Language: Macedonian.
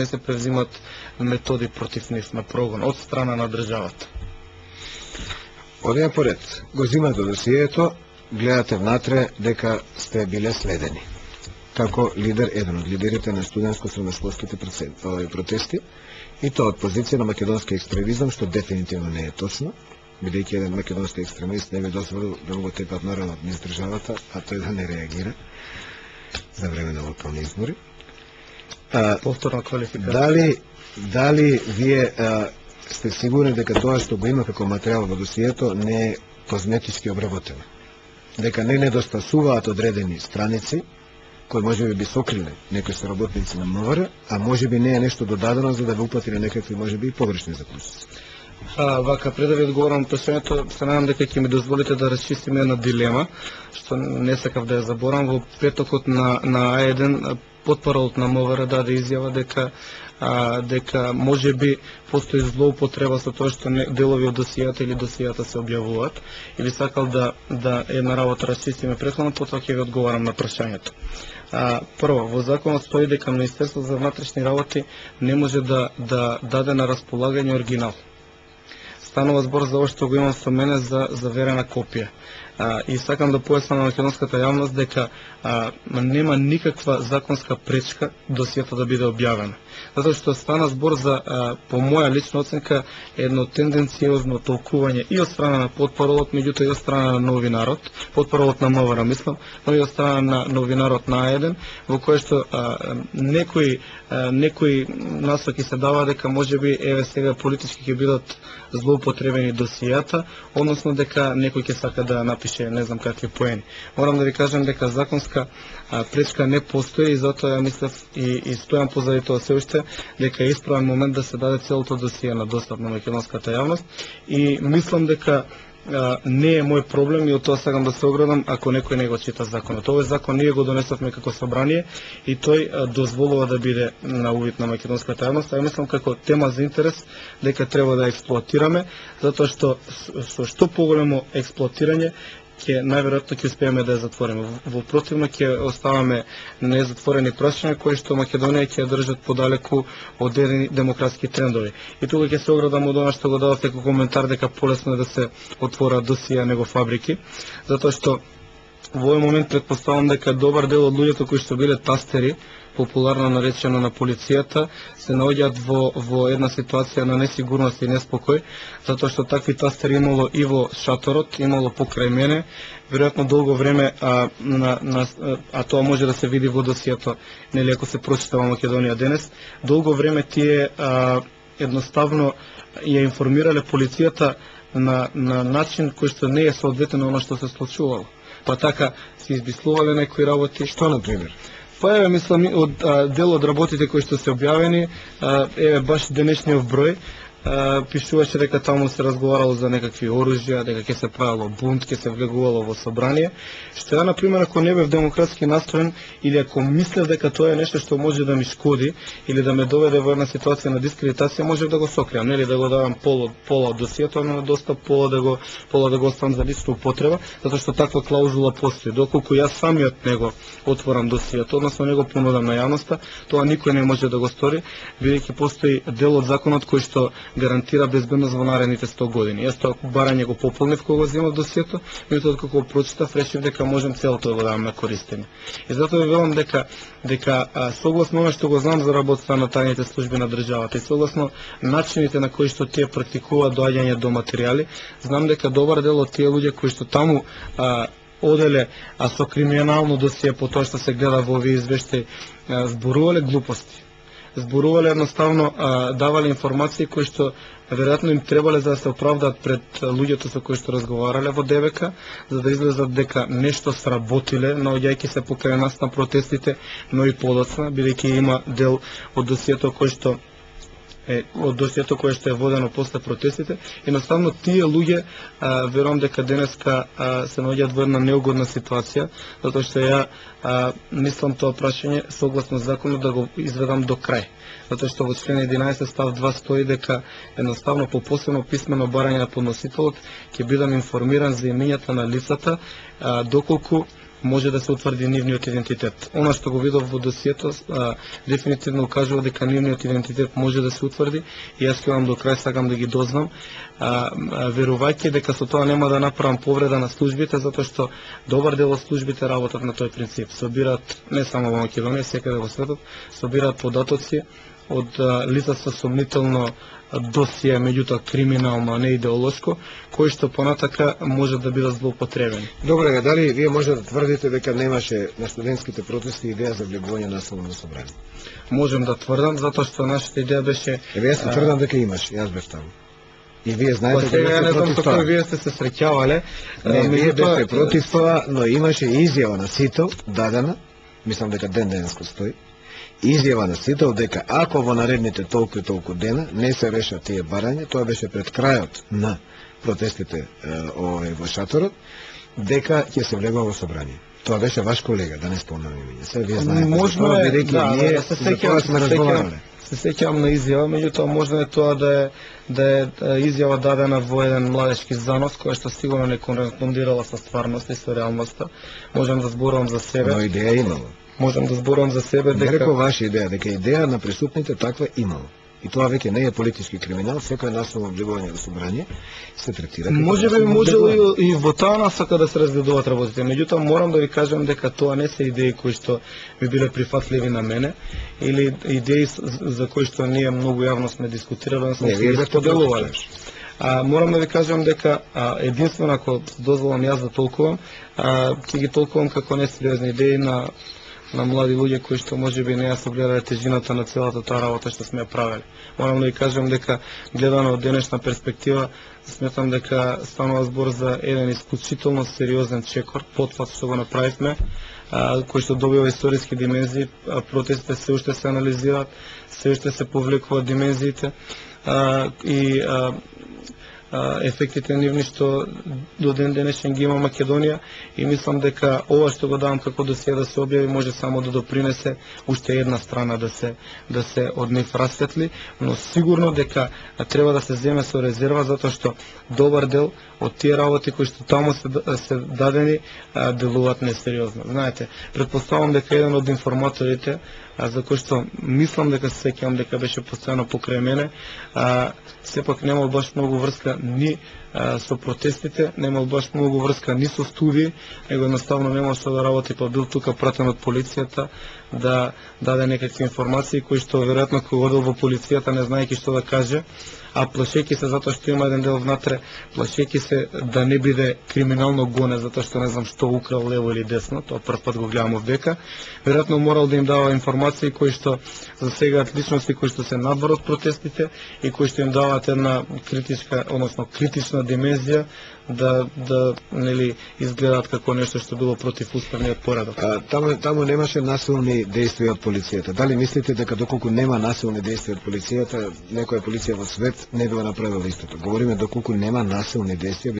не се превзимат методи против нив на прогон од страна на државата. Одеја поред, го зимате досието, гледате внатре дека сте биле следени. Како лидер, еден од лидерите на студентско-средношколските протести, и тоа од позиција на македонски екстремизам, што дефинитивно не е точно, бидејќи еден македонски екстремист не би дозволил да го тепат народот низ државата, а тој да не реагира за време на локални избори. Повторна квалификација. Дали вие сте сигурни дека тоа што го има како материјал во досието не е козметички обработено? Дека не недостасуваат одредени страници, кои можеби би сокриле некои соработници на МВР, а можеби не е нешто додадено за да ве упати на некакви можеби погрешни заклучоци? Вака, пред да ви одговорам прашањето, се надам дека ќе ми дозволите да расчистиме една дилема, што не сакав да ја заборам. Во петокот на А1 потпоралот на МВР даде изјава дека можеби постои злоупотреба со тоа што делови од досијата или досијата се објавуваат, или сакал да една работа расчистиме претходно, потоа ќе ви одговорам на прашањето. Прво, во законот стои дека Министерството за внатрешни работи не може да даде на располагање оригинал. Станува збор за ова што го имам со мене за заверена копија. И сакам да појаснам на македонската јавност дека нема никаква законска пречка досијата да биде објавена. Затоа што стана збор за, по моја лична оценка, едно тенденциозно толкување и од страна на потпоролот, меѓутоа и од страна на новинарот, потпоролот на МВР мислам, но и од страна на новинарот на А1, во кое што некои насоки се дава дека можеби еве сега политички ќе бидат злоупотребени досијата, односно дека некој ќе сака да напише не знам какви поени. Морам да ви кажам дека законска пречка не постои и затоа ја мислев и стојам позади тоа се уште дека е исправен момент да се даде целото досие на достап на македонската јавност и мислам дека не е мој проблем и од тоа сакам да се оградам ако некој не го чита законот. Овој закон ние го донесовме како собрание и тој дозволува да биде на увид на македонската јавност, а мислам како тема за интерес дека треба да експлоатираме, затоа што со што поголемо експлоатирање најверојатно ќе успееме да ја затвориме. Во противно ќе оставаме незатворени прашања кои што Македонија ќе држат подалеку од демократски трендови. И тука ќе се оградам од она што го дадовте како коментар дека полесно е да се отворат досија него фабрики, затоа што во овој момент претпоставам дека добар дел од луѓето кои што биле тастери, популарно наречено на полицијата, се наоѓаат во една ситуација на несигурност и неспокој, затоа што такви тастери имало и во шаторот, имало покрај мене, веројатно долго време, а тоа може да се види во досието, нели ако се прочита во Македонија денес, долго време тие едноставно ја информирале полицијата на начин кој што не е соодветен на она што се случувало. Па така се избислувале некои работи. Што, например? Па еве, мислам, од дел од работите кои што се објавени, еве баш денешниот број, пишуваше дека таму се разговарало за некакви оружја, дека ќе се правило бунт, ќе се влегувало во собрание, што ја, например, ако не бев демократски настроен или ако мислев дека тоа е нешто што може да ми шкоди или да ме доведе во една ситуација на дискредитација, можев да го сокријам, нели да го давам пола од досието на достап, пола да го оставам за лична употреба, затоа што таква клаузула постои. Доколку јас самиот него отворам досието, односно него понудам на јавноста, тоа никој не може да го стори, бидејќи постои дел од законот кој што гарантира безбедност во наредните 100 години. Јас тоа барање го пополнив кога го земав досието, меѓутоа кога го прочитав решив дека можем целото да го давам на користење. И затоа ви велам дека согласно она што го знам за работата на тајните служби на државата и согласно начините на кои што тие практикуваат доаѓање до материјали, знам дека добар дел од тие луѓе кои што таму оделе со криминално досие по тоа што се гледа во овие извештаи, зборувале глупости. Зборувале едноставно, давале информации кои што веројатно им требале за да се оправдаат пред луѓето со кои што разговарале во ДВК, за да излезат дека нешто сработиле, наоѓајќи се покрај нас на протестите, но и подоцна, бидејќи има дел од досието кој што е водено после протестите. Едноставно тие луѓе верувам дека денеска се наоѓаат во една неугодна ситуација, затоа што ја мислам тоа прашање согласно законот да го изведам до крај. Затоа што во член 11 став 2 стои дека едноставно по посебно писмено барање на подносителот ќе бидам информиран за имињата на лицата доколку може да се утврди нивниот идентитет. Она што го видов во досието дефинитивно укажува дека нивниот идентитет може да се утврди и јас ќе до крај сакам да ги дознам, верувајќи дека со тоа нема да направам повреда на службите, затоа што добар дел од службите работат на тој принцип. Собираат не само во Македонија, секаде во светот, собираат податоци од лица со сомнително досие, меѓутоа криминално, а не идеолошко, кои што понатака може да бидат злоупотребени. Добре, дали вие може да тврдите дека немаше на студентските протести идеја за влегување насилно на собрание? Можем да тврдам, затоа што нашата идеја беше... Еве јас тврдам дека имаш, јас бев таму. И вие знаете дека ја не знам со кој вие сте се среќавале. Не, вие бевте против тоа, но имаше изјава на Сител дадена, мислам дека денеско стои, изјава на Сител дека ако во наредните толку и толку дена не се решат тие барања, тоа беше пред крајот на протестите во шаторот, дека ќе се влегува во собрание. Тоа беше ваш колега, да не спомнам имење. Се вие знаете. Можно е, да, се сеќавам на изјава, меѓутоа можно е тоа да е изјава дадена во еден младечки занос, која што сигурно не кореспондирала со стварноста и со реалноста. Можам да зборувам за себе. Но идеја имало. Можам да зборувам за себе дека... Не рекол ваша идеја, дека идеја на присутните таква имало. И тоа веќе не е политички криминал, секој насилно влегување во собрание се третира како... Може би можело и во таа насока да се разгледуваат работите, меѓутоа морам да ви кажам дека тоа не се идеи кои што би биле прифатливи на мене, или идеи за кои што ние многу јавно сме дискутирали, не сме ги споделувале. Морам да ви кажам дека единствено ако дозволам јас да толкувам, ќе ги толкувам како несериозни идеи на млади луѓе кои што можеби не ја согледаат тежината на целата таа работа што сме ја правели. Морам да ви кажам дека гледано од денешна перспектива, сметам дека станува збор за еден исклучително сериозен чекор, потфат што го направивме, кој што добива историски димензии, протестите се уште се анализираат, се уште се повлекуваат димензиите и ефектите нивни што до ден денешен ги има Македонија, и мислам дека ова што го давам како досие да се објави може само да допринесе уште една страна да се од нив расветли, но сигурно дека треба да се земе со резерва, затоа што добар дел од тие работи кои што таму се дадени делуваат несериозно. Знаете, претпоставам дека еден од информаторите, за кој што мислам дека се сеќавам дека беше постојано покрај мене, сепак немал баш многу врска ни со протестите, немал баш многу врска ни со студии, него едноставно немал што да работи, па бил тука пратен од полицијата да даде некакви информации кои што веројатно кој одел во полицијата не знаејќи што да каже, а плашејќи се затоа што има еден дел внатре, плашејќи се да не биде криминално гоне затоа што не знам што украл лево или десно, тоа прв пат го гледам овдека, веројатно морал да им дава информации кои што засегаат личности кои што се надвор од протестите и кои што им даваат една критичка, односно критична димензија да нели изгледаат како нешто што било против уставниот поредок. Таму немаше насилни действија од полицијата. Дали мислите дека доколку нема насилни действија од полицијата, некоја полиција во свет не би го направила истото? Говориме доколку нема насилни действија,